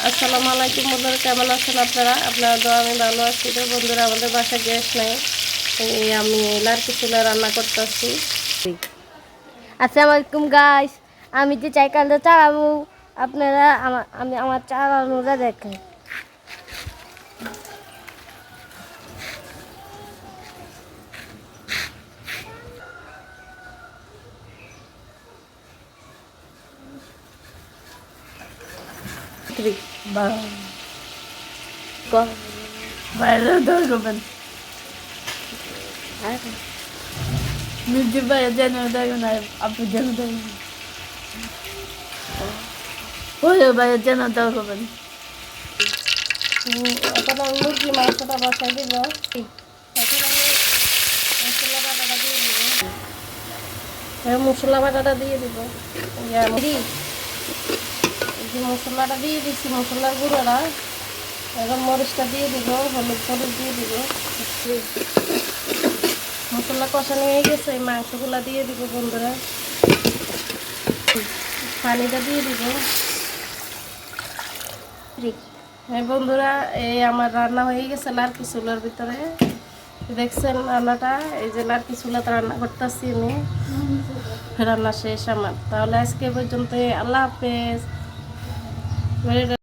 আসসালামু আলাইকুম বন্ধুরা, কেমন আছেন আপনারা? আপনারা তো আমি ভালো আছি। তো বন্ধুরা, আমাদের বাসায় গ্যাস নেই, আমি লার্কি চুলা রান্না করতেছি। আসসালামু আলাইকুম গাইস, আমি যে সাইকেলটা চালাবো আপনারা আমি আমার চালানোটা দেখেন। বাইরে ধরবেন নিজে বাইরে যেন দেখবেন, আপনি যেন দেখবেন বাইরে যেন দেখবেন। এখন আমি মুরগি মাংসটা বসাই দিব। এখন আমি মশলা বাটাটা দিয়ে দিব। মশলাটা দিয়ে দিচ্ছি, মশলার গুঁড়োটা। এখন মরিচটা দিয়ে দিব, হলুদ মরিচ দিয়ে দিব। মশলা কষানো হয়ে গেছে, এই মাংসগুলা দিয়ে দিব বন্ধুরা। পানিটা দিয়ে দিব। হ্যাঁ বন্ধুরা, এই আমার রান্না হয়ে গেছে লার্কি চুলার ভিতরে। দেখছেন রান্নাটা? এই যে লার্কি চুলাতে রান্না করতেছি আমি। রান্না শেষ আমার। তাহলে আজকে পর্যন্ত, আল্লাহ হাফেজ।